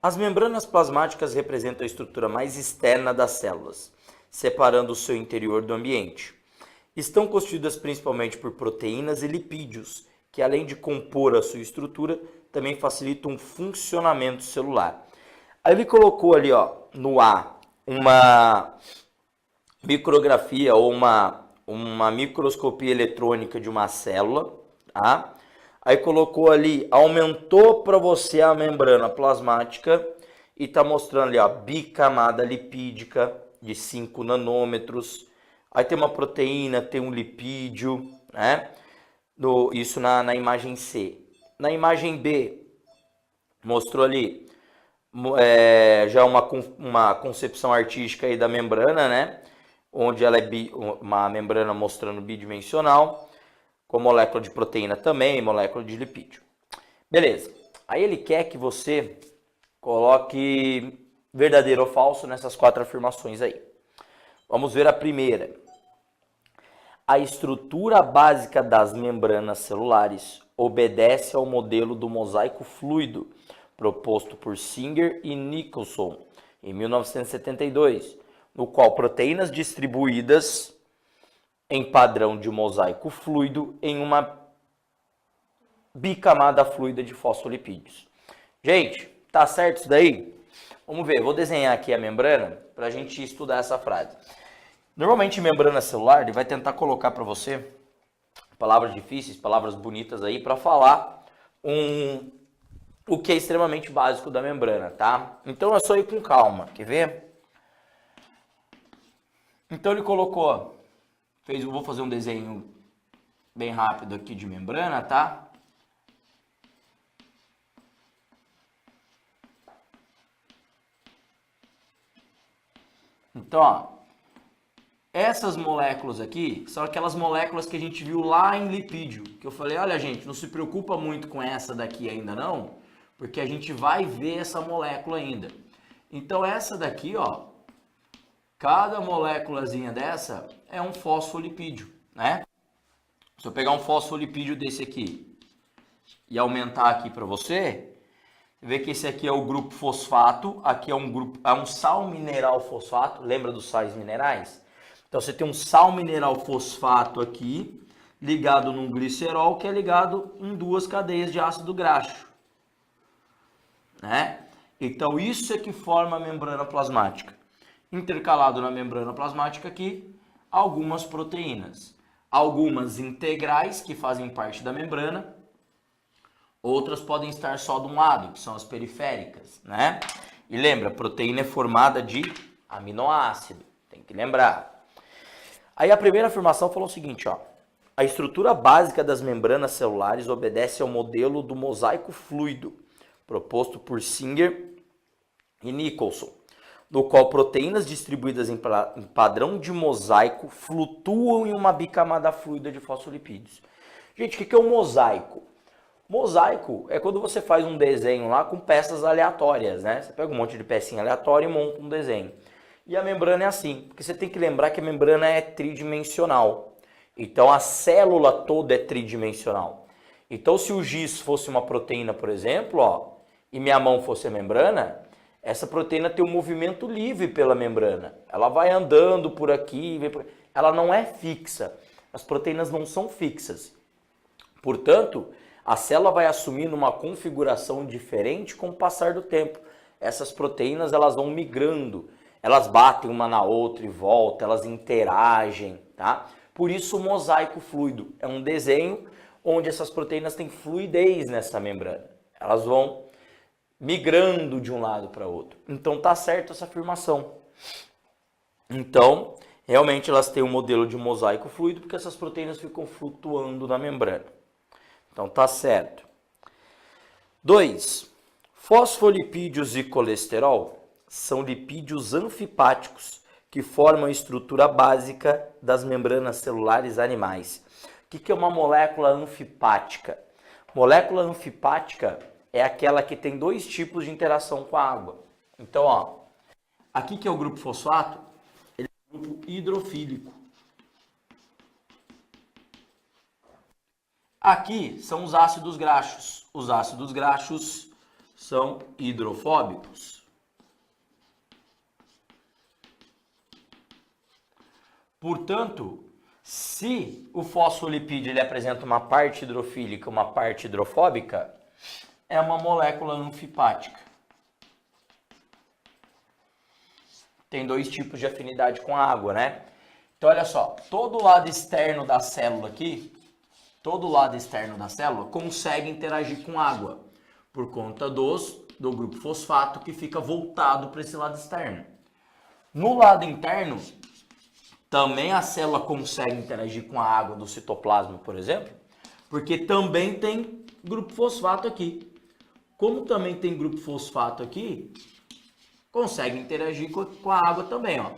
As membranas plasmáticas representam a estrutura mais externa das células, separando o seu interior do ambiente. Estão constituídas principalmente por proteínas e lipídios, que além de compor a sua estrutura, também facilitam o funcionamento celular. Aí ele colocou ali, ó, no A, uma micrografia ou uma microscopia eletrônica de uma célula, tá? Aí colocou ali, aumentou para você a membrana plasmática e tá mostrando ali, ó, bicamada lipídica de 5 nanômetros. Aí tem uma proteína, tem um lipídio, né? Isso na imagem C. Na imagem B, mostrou ali já uma concepção artística aí da membrana, né? Onde ela é uma membrana mostrando bidimensional, com molécula de proteína também, molécula de lipídio. Beleza. Aí ele quer que você coloque verdadeiro ou falso nessas 4 afirmações aí. Vamos ver a primeira. A estrutura básica das membranas celulares obedece ao modelo do mosaico fluido, proposto por Singer e Nicholson, em 1972, no qual proteínas distribuídas em padrão de mosaico fluido em uma bicamada fluida de fosfolipídios. Gente, tá certo isso daí? Vamos ver, vou desenhar aqui a membrana para a gente estudar essa frase. Normalmente, em membrana celular, ele vai tentar colocar para você palavras difíceis, palavras bonitas aí, para falar o que é extremamente básico da membrana, tá? Então, é só ir com calma, quer ver? Então, ele colocou, vou fazer um desenho bem rápido aqui de membrana, tá? Então, ó. Essas moléculas aqui são aquelas moléculas que a gente viu lá em lipídio, que eu falei, olha gente, não se preocupa muito com essa daqui ainda não, porque a gente vai ver essa molécula ainda. Então essa daqui, ó, cada moléculazinha dessa é um fosfolipídio, né? Se eu pegar um fosfolipídio desse aqui e aumentar aqui para você vê que esse aqui é o grupo fosfato, aqui é um sal mineral fosfato, lembra dos sais minerais? Então você tem um sal mineral fosfato aqui, ligado num glicerol, que é ligado em 2 cadeias de ácido graxo, né? Então isso é que forma a membrana plasmática. Intercalado na membrana plasmática aqui, algumas proteínas. Algumas integrais, que fazem parte da membrana, outras podem estar só de um lado, que são as periféricas, né? E lembra, proteína é formada de aminoácido, tem que lembrar. Aí a primeira afirmação falou o seguinte, ó. A estrutura básica das membranas celulares obedece ao modelo do mosaico fluido, proposto por Singer e Nicholson, no qual proteínas distribuídas em padrão de mosaico flutuam em uma bicamada fluida de fosfolipídios. Gente, o que é um mosaico? Mosaico é quando você faz um desenho lá com peças aleatórias, né? Você pega um monte de pecinha aleatória e monta um desenho. E a membrana é assim, porque você tem que lembrar que a membrana é tridimensional. Então a célula toda é tridimensional. Então se o giz fosse uma proteína, por exemplo, ó, e minha mão fosse a membrana, essa proteína tem um movimento livre pela membrana. Ela vai andando por aqui, ela não é fixa. As proteínas não são fixas. Portanto, a célula vai assumindo uma configuração diferente com o passar do tempo. Essas proteínas elas vão migrando, elas batem uma na outra e voltam, elas interagem, tá? Por isso o mosaico fluido é um desenho onde essas proteínas têm fluidez nessa membrana. Elas vão migrando de um lado para outro. Então tá certo essa afirmação. Então, realmente elas têm um modelo de mosaico fluido porque essas proteínas ficam flutuando na membrana. Então tá certo. 2. Fosfolipídios e colesterol são lipídios anfipáticos que formam a estrutura básica das membranas celulares animais. O que é uma molécula anfipática? Molécula anfipática é aquela que tem 2 tipos de interação com a água. Então, ó, aqui que é o grupo fosfato, ele é um grupo hidrofílico. Aqui são os ácidos graxos. Os ácidos graxos são hidrofóbicos. Portanto, se o fosfolipídio ele apresenta uma parte hidrofílica e uma parte hidrofóbica, é uma molécula anfipática. Tem dois tipos de afinidade com a água, né? Então, olha só, todo o lado externo da célula aqui, todo o lado externo da célula consegue interagir com água, por conta do grupo fosfato que fica voltado para esse lado externo. No lado interno, também a célula consegue interagir com a água do citoplasma, por exemplo, porque também tem grupo fosfato aqui. Como também tem grupo fosfato aqui, consegue interagir com a água também, ó.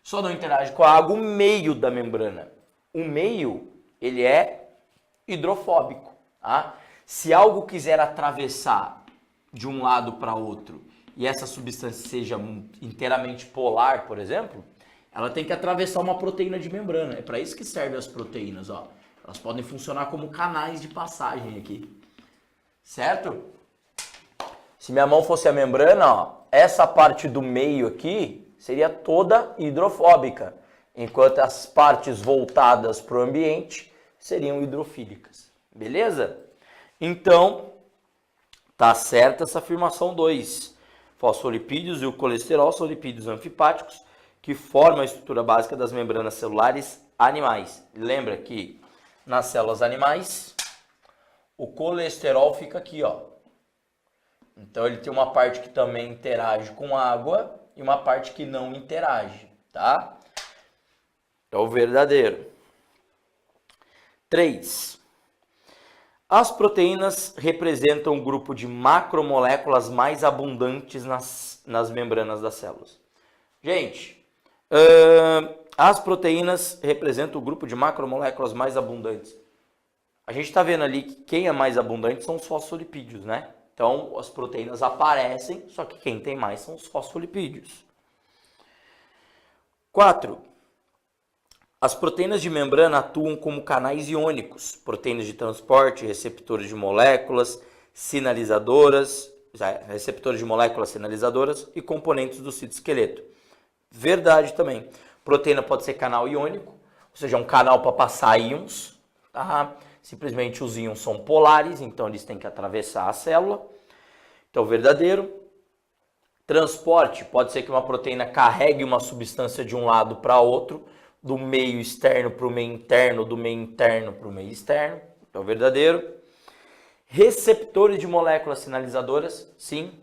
Só não interage com a água o meio da membrana. O meio, ele é hidrofóbico, tá? Se algo quiser atravessar de um lado para outro e essa substância seja inteiramente polar, por exemplo, ela tem que atravessar uma proteína de membrana. É para isso que servem as proteínas, ó. Elas podem funcionar como canais de passagem aqui, certo? Se minha mão fosse a membrana, ó, essa parte do meio aqui seria toda hidrofóbica, enquanto as partes voltadas para o ambiente seriam hidrofílicas. Beleza? Então, tá certa essa afirmação 2. Fosfolipídios e o colesterol são lipídios anfipáticos que formam a estrutura básica das membranas celulares animais. Lembra que nas células animais, o colesterol fica aqui, ó. Então ele tem uma parte que também interage com água e uma parte que não interage, tá? É o verdadeiro. 3. As proteínas representam um grupo de macromoléculas mais abundantes nas membranas das células. Gente, as proteínas representam o grupo de macromoléculas mais abundantes. A gente está vendo ali que quem é mais abundante são os fosfolipídios, né? Então, as proteínas aparecem, só que quem tem mais são os fosfolipídios. 4. As proteínas de membrana atuam como canais iônicos, proteínas de transporte, receptores de moléculas, sinalizadoras, receptores de moléculas sinalizadoras e componentes do citoesqueleto. Verdade também. Proteína pode ser canal iônico, ou seja, um canal para passar íons, tá? Simplesmente os íons são polares, então eles têm que atravessar a célula. Então, verdadeiro. Transporte, pode ser que uma proteína carregue uma substância de um lado para outro, do meio externo para o meio interno, do meio interno para o meio externo. Então, verdadeiro. Receptores de moléculas sinalizadoras, sim.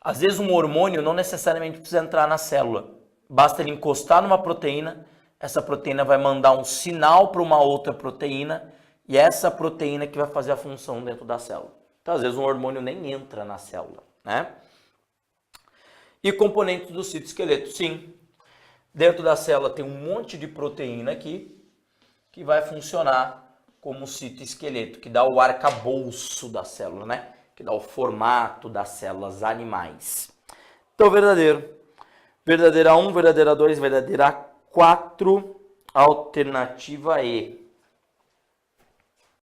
Às vezes um hormônio não necessariamente precisa entrar na célula. Basta ele encostar numa proteína, essa proteína vai mandar um sinal para uma outra proteína, e essa proteína que vai fazer a função dentro da célula. Então, às vezes, um hormônio nem entra na célula, né? E componentes do citoesqueleto, sim. Dentro da célula tem um monte de proteína aqui, que vai funcionar como citoesqueleto, que dá o arcabouço da célula, né? Que dá o formato das células animais. Então, verdadeiro. Verdadeira 1, verdadeira 2, verdadeira 4, alternativa E.